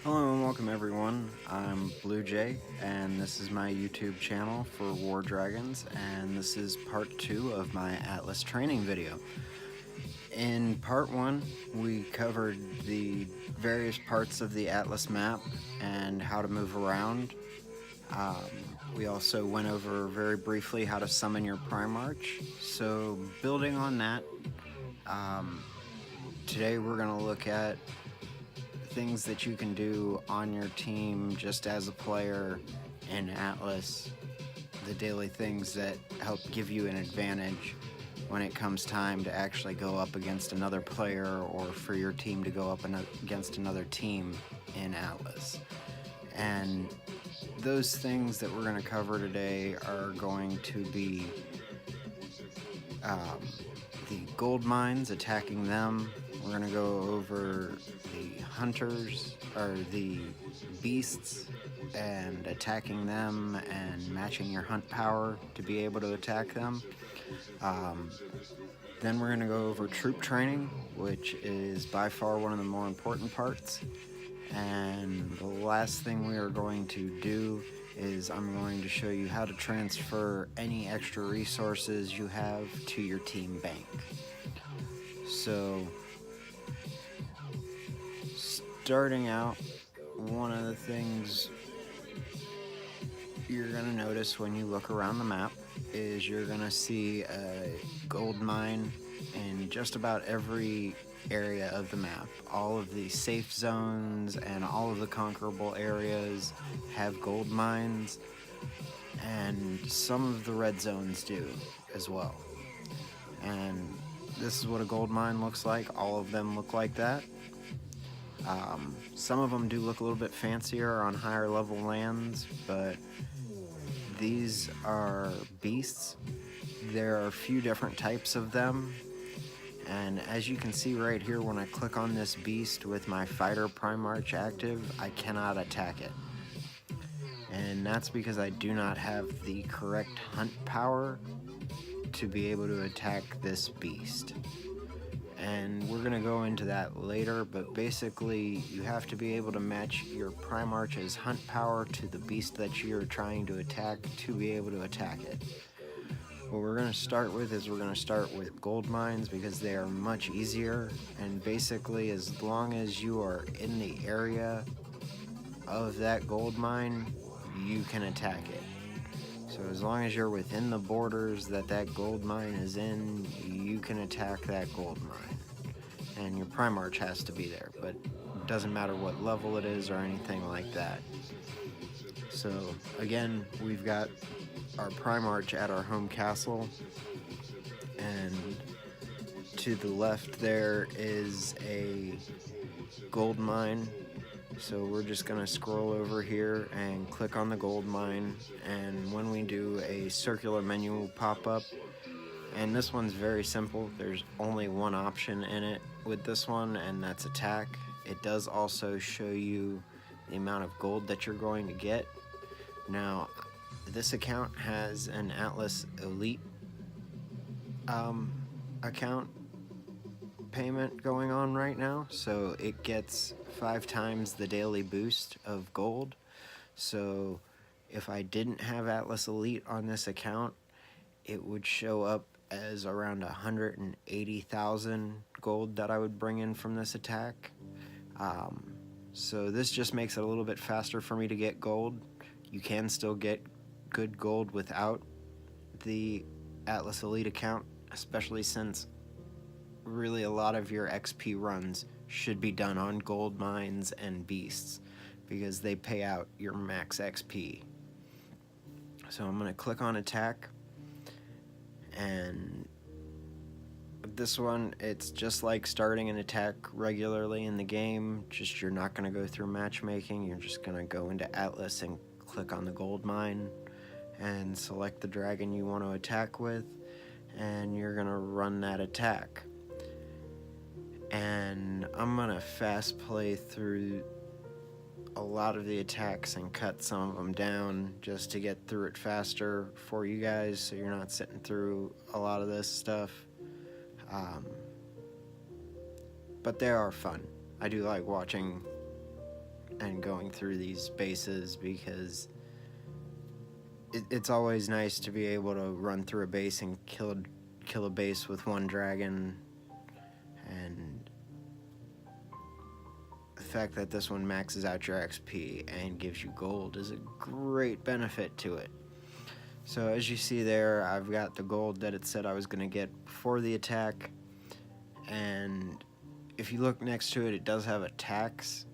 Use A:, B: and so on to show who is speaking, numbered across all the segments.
A: Hello and welcome everyone. I'm Blue Jay, and this is my YouTube channel for War Dragons, and this is part 2 of my Atlas training video. In part 1, we covered the various parts of the Atlas map and how to move around. We also went over very briefly how to summon your primarch. So building on that, today we're going to look at things that you can do on your team just as a player in Atlas, the daily things that help give you an advantage when it comes time to actually go up against another player or for your team to go up against another team in Atlas. And those things that we're going to cover today are going to be the gold mines, attacking them. We're going to go over the hunters, or the beasts, and attacking them and matching your hunt power to be able to attack them. Then we're going to go over troop training, which is by far one of the more important parts. And the last thing we are going to do is I'm going to show you how to transfer any extra resources you have to your team bank. So, starting out, one of the things you're going to notice when you look around the map is you're going to see a gold mine in just about every area of the map. All of the safe zones and all of the conquerable areas have gold mines, and some of the red zones do as well. And this is what a gold mine looks like. All of them look like that. Some of them do look a little bit fancier on higher level lands, but these are beasts. There are a few different types of them, and as you can see right here, when I click on this beast with my fighter primarch active, I cannot attack it. And that's because I do not have the correct hunt power to be able to attack this beast. And we're going to go into that later, but basically you have to be able to match your primarch's hunt power to the beast that you're trying to attack to be able to attack it. What we're going to start with is we're going to start with gold mines because they are much easier, and basically as long as you are in the area of that gold mine, you can attack it. So as long as you're within the borders that that gold mine is in, you can attack that gold mine. And your primarch has to be there, but it doesn't matter what level it is or anything like that. So again, we've got our primarch at our home castle, and to the left there is a gold mine. So we're just going to scroll over here and click on the gold mine, and when we do, a circular menu will pop up. And this one's very simple. There's only one option in it with this one, and that's attack. It does also show you the amount of gold that you're going to get. Now, this account has an Atlas Elite account payment going on right now, so it gets 5 times the daily boost of gold. So if I didn't have Atlas Elite on this account, it would show up as around 180,000 gold that I would bring in from this attack. So this just makes it a little bit faster for me to get gold. You can still get good gold without the Atlas Elite account, especially since really a lot of your XP runs should be done on gold mines and beasts because they pay out your max XP. So I'm going to click on attack, and this one, it's just like starting an attack regularly in the game, just you're not going to go through matchmaking. You're just going to go into Atlas and click on the gold mine and select the dragon you want to attack with, and you're going to run that attack. And I'm going to fast play through a lot of the attacks and cut some of them down just to get through it faster for you guys, so you're not sitting through a lot of this stuff. But they are fun. I do like watching and going through these bases, because it's always nice to be able to run through a base and kill a base with one dragon. And the fact that this one maxes out your XP and gives you gold is a great benefit to it. So as you see there, I've got the gold that it said I was going to get before the attack, and if you look next to it, it does have a tax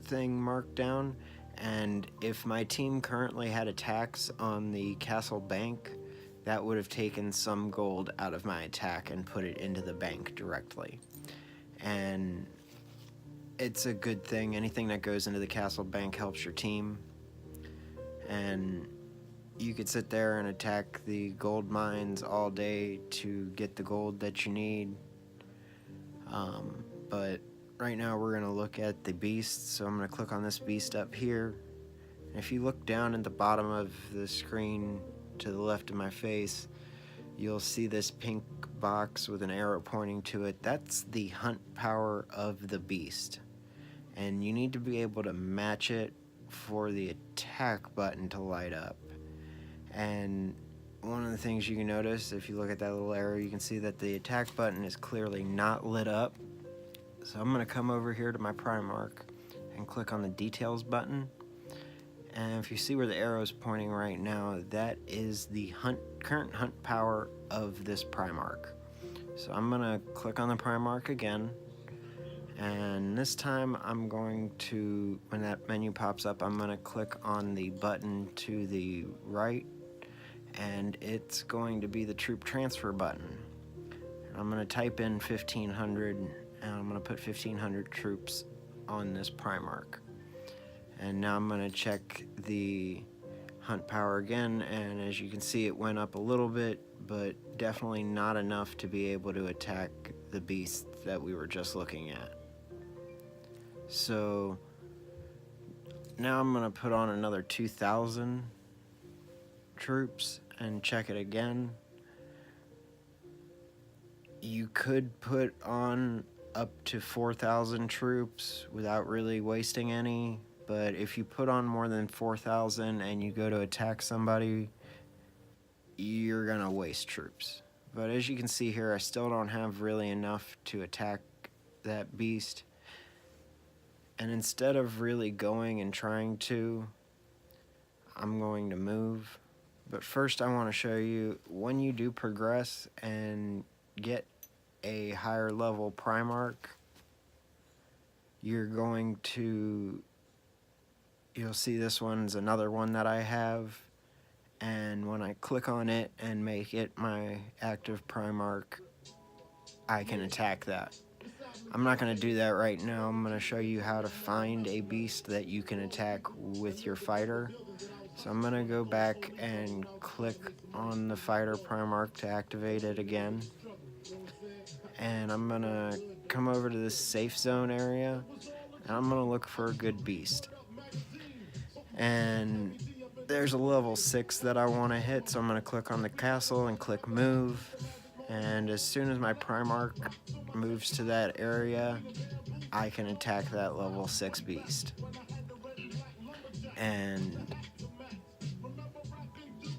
A: thing marked down, and if my team currently had a tax on the castle bank, that would have taken some gold out of my attack and put it into the bank directly. And it's a good thing. Anything that goes into the castle bank helps your team. And you could sit there and attack the gold mines all day to get the gold that you need. But right now we're going to look at the beasts. So I'm going to click on this beast up here. And if you look down at the bottom of the screen to the left of my face, you'll see this pink box with an arrow pointing to it. That's the hunt power of the beast. And you need to be able to match it for the attack button to light up. And one of the things you can notice, if you look at that little arrow, you can see that the attack button is clearly not lit up. So I'm going to come over here to my primarch and click on the details button. And if you see where the arrow is pointing right now, that is the current hunt power of this primarch. So I'm going to click on the primarch again. And this time I'm going to, when that menu pops up, I'm going to click on the button to the right, and it's going to be the troop transfer button. And I'm going to type in 1500, and I'm going to put 1500 troops on this primarch. And now I'm going to check the hunt power again, and as you can see, it went up a little bit, but definitely not enough to be able to attack the beast that we were just looking at. So now I'm going to put on another 2,000 troops and check it again. You could put on up to 4,000 troops without really wasting any, but if you put on more than 4,000 and you go to attack somebody, you're going to waste troops. But as you can see here, I still don't have really enough to attack that beast. And instead of really going and trying to, I'm going to move. But first I want to show you, when you do progress and get a higher level primarch, you're going to, you'll see this one's another one that I have. And when I click on it and make it my active primarch, I can attack that. I'm not going to do that right now. I'm going to show you how to find a beast that you can attack with your fighter. So I'm going to go back and click on the fighter primarch to activate it again. And I'm going to come over to this safe zone area, and I'm going to look for a good beast. And there's a level 6 that I want to hit, so I'm going to click on the castle and click move. And as soon as my primarch moves to that area, I can attack that level 6 beast. And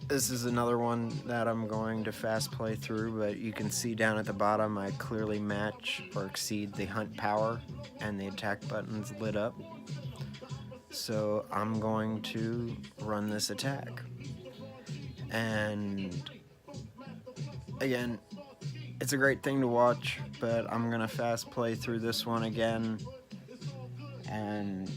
A: this is another one that I'm going to fast play through, but you can see down at the bottom I clearly match or exceed the hunt power, and the attack button's lit up. So I'm going to run this attack. And again, it's a great thing to watch, but I'm going to fast play through this one again. And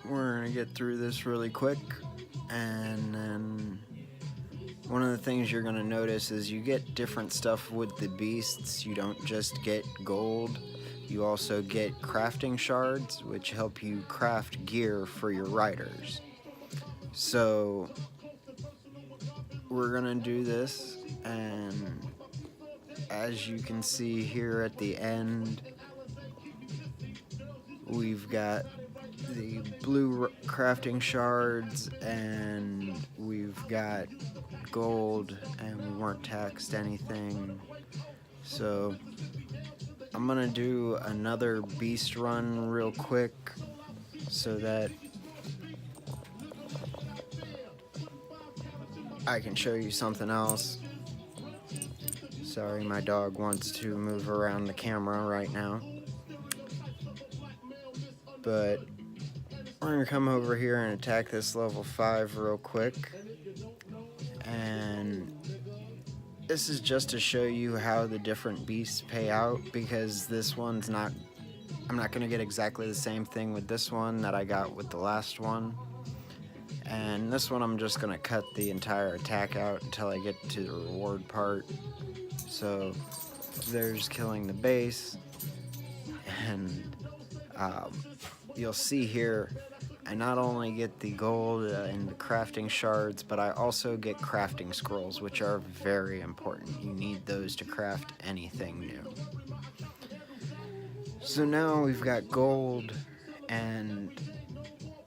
A: we're going to get through this really quick. And then one of the things you're going to notice is you get different stuff with the beasts. You don't just get gold. You also get crafting shards, which help you craft gear for your riders. So we're gonna do this, and as you can see here at the end, we've got the blue crafting shards, and we've got gold and we weren't taxed anything. So I'm gonna do another beast run real quick so that I can show you something else. Sorry, my dog wants to move around the camera right now. But we're gonna come over here and attack this level 5 real quick. And this is just to show you how the different beasts pay out, because this one's not, I'm not gonna get exactly the same thing with this one that I got with the last one. And this one I'm just gonna cut the entire attack out until I get to the reward part. So there's killing the base, and you'll see here I not only get the gold and the crafting shards, but I also get crafting scrolls, which are very important. You need those to craft anything new. So now we've got gold, and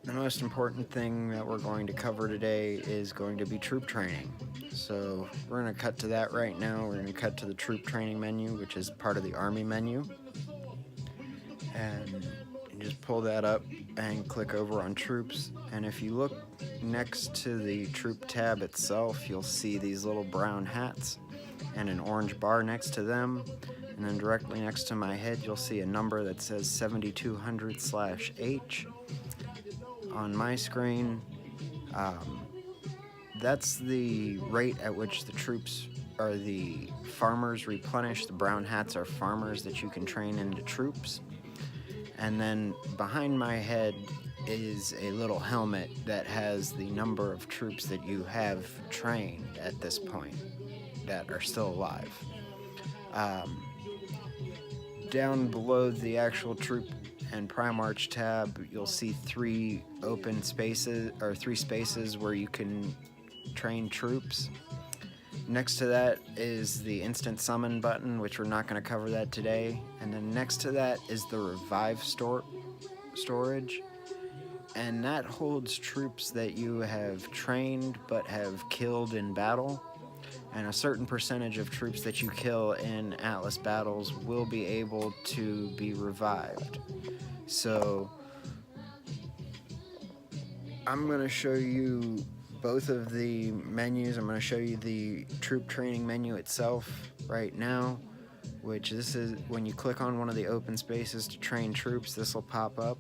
A: the most important thing that we're going to cover today is going to be troop training. So we're going to cut to that right now. We're going to cut to the troop training menu, which is part of the army menu. And you just pull that up and click over on troops. And if you look next to the troop tab itself, you'll see these little brown hats and an orange bar next to them. And then directly next to my head, you'll see a number that says 7200/H. On my screen, that's the rate at which the troops or the farmers replenish. The brown hats are farmers that you can train into troops. And then behind my head is a little helmet that has the number of troops that you have trained at this point that are still alive. Down below the actual troop and primarch tab, you'll see three spaces where you can train troops. Next to that is the instant summon button, which we're not going to cover that today. And then next to that is the revive storage, and that holds troops that you have trained but have killed in battle. And a certain percentage of troops that you kill in Atlas battles will be able to be revived. So I'm going to show you both of the menus. I'm going to show you the troop training menu itself right now, which this is when you click on one of the open spaces to train troops, this will pop up.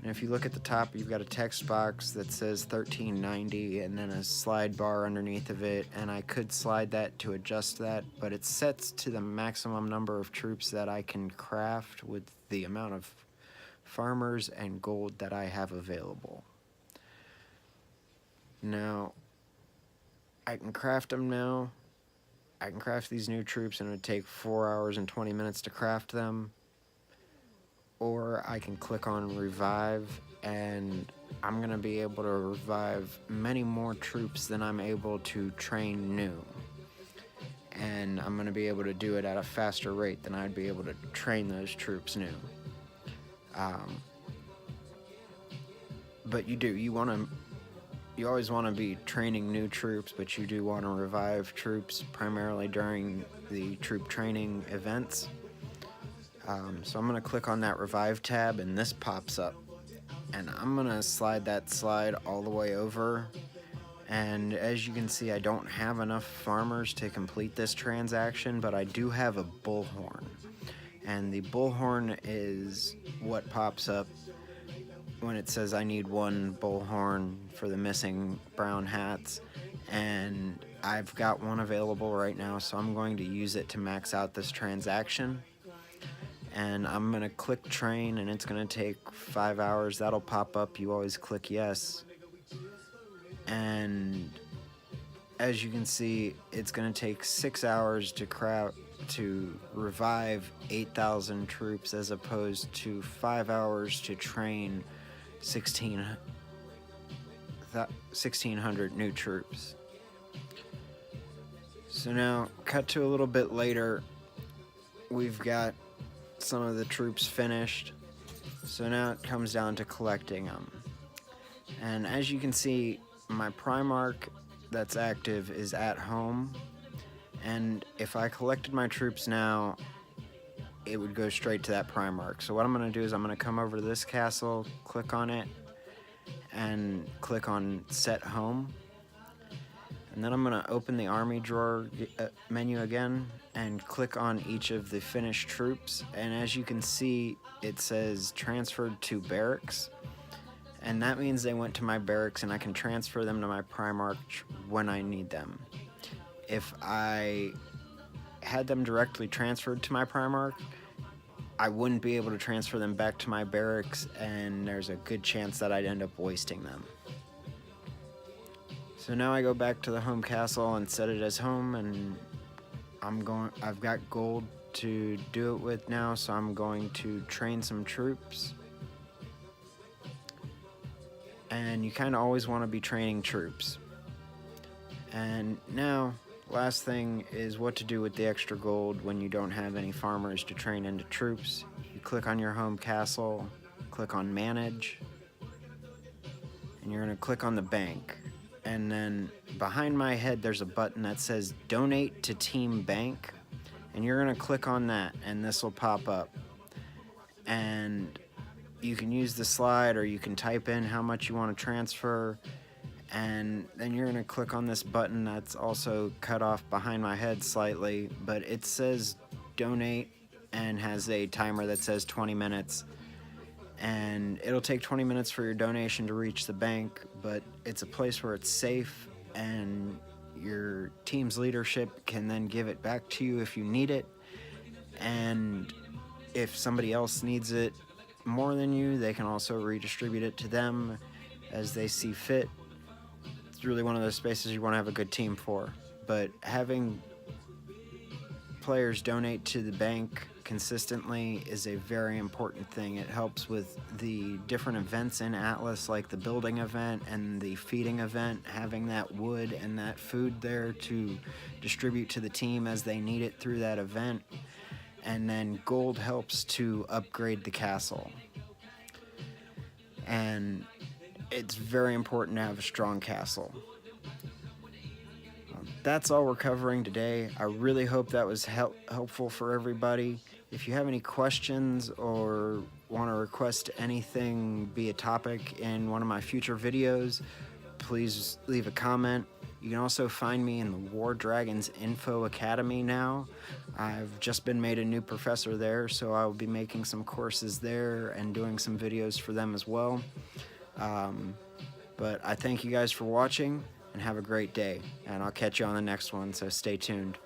A: And if you look at the top, you've got a text box that says 1390 and then a slide bar underneath of it, and I could slide that to adjust that, but it sets to the maximum number of troops that I can craft with the amount of farmers and gold that I have available. Now, I can craft them now. I can craft these new troops, and it would take 4 hours and 20 minutes to craft them. Or I can click on revive, and I'm going to be able to revive many more troops than I'm able to train new. And I'm going to be able to do it at a faster rate than I'd be able to train those troops new. But you always want to be training new troops, but you do want to revive troops primarily during the troop training events. So I'm going to click on that revive tab, and this pops up. And I'm going to slide that slide all the way over. And as you can see, I don't have enough farmers to complete this transaction, but I do have a bullhorn. And the bullhorn is what pops up when it says I need one bullhorn for the missing brown hats, and I've got one available right now, so I'm going to use it to max out this transaction. And I'm going to click train, and it's going to take 5 hours. That'll pop up. You always click yes. And as you can see, it's going to take 6 hours to revive 8,000 troops, as opposed to 5 hours to train 1,600 new troops. So now, cut to a little bit later, we've got some of the troops finished. So now it comes down to collecting them. And as you can see, my primarch that's active is at home. And if I collected my troops now, it would go straight to that primarch. So what I'm going to do is I'm going to come over to this castle, click on it, and click on Set Home. And then I'm going to open the army drawer menu again and click on each of the finished troops. And as you can see, it says transferred to barracks. And that means they went to my barracks and I can transfer them to my primarch when I need them. If I had them directly transferred to my primarch, I wouldn't be able to transfer them back to my barracks, and there's a good chance that I'd end up wasting them. So now I go back to the home castle and set it as home, and I've got gold to do it with now, so I'm going to train some troops. And you kind of always want to be training troops. And now, last thing is what to do with the extra gold when you don't have any farmers to train into troops. You click on your home castle, click on Manage, and you're going to click on the bank. And then behind my head there's a button that says Donate to Team Bank, and you're going to click on that and this will pop up. And you can use the slide or you can type in how much you want to transfer. And then you're going to click on this button that's also cut off behind my head slightly, but it says donate and has a timer that says 20 minutes. And it'll take 20 minutes for your donation to reach the bank, but it's a place where it's safe and your team's leadership can then give it back to you if you need it. And if somebody else needs it more than you, they can also redistribute it to them as they see fit. It's really one of those spaces you want to have a good team for. But having players donate to the bank consistently is a very important thing. It helps with the different events in Atlas, like the building event and the feeding event, having that wood and that food there to distribute to the team as they need it through that event. And then gold helps to upgrade the castle. And it's very important to have a strong castle. That's all we're covering today. I really hope that was helpful for everybody. If you have any questions or want to request anything be a topic in one of my future videos, please leave a comment. You can also find me in the War Dragons Info Academy now. I've just been made a new professor there, so I will be making some courses there and doing some videos for them as well. But I thank you guys for watching, and have a great day. And I'll catch you on the next one, so stay tuned.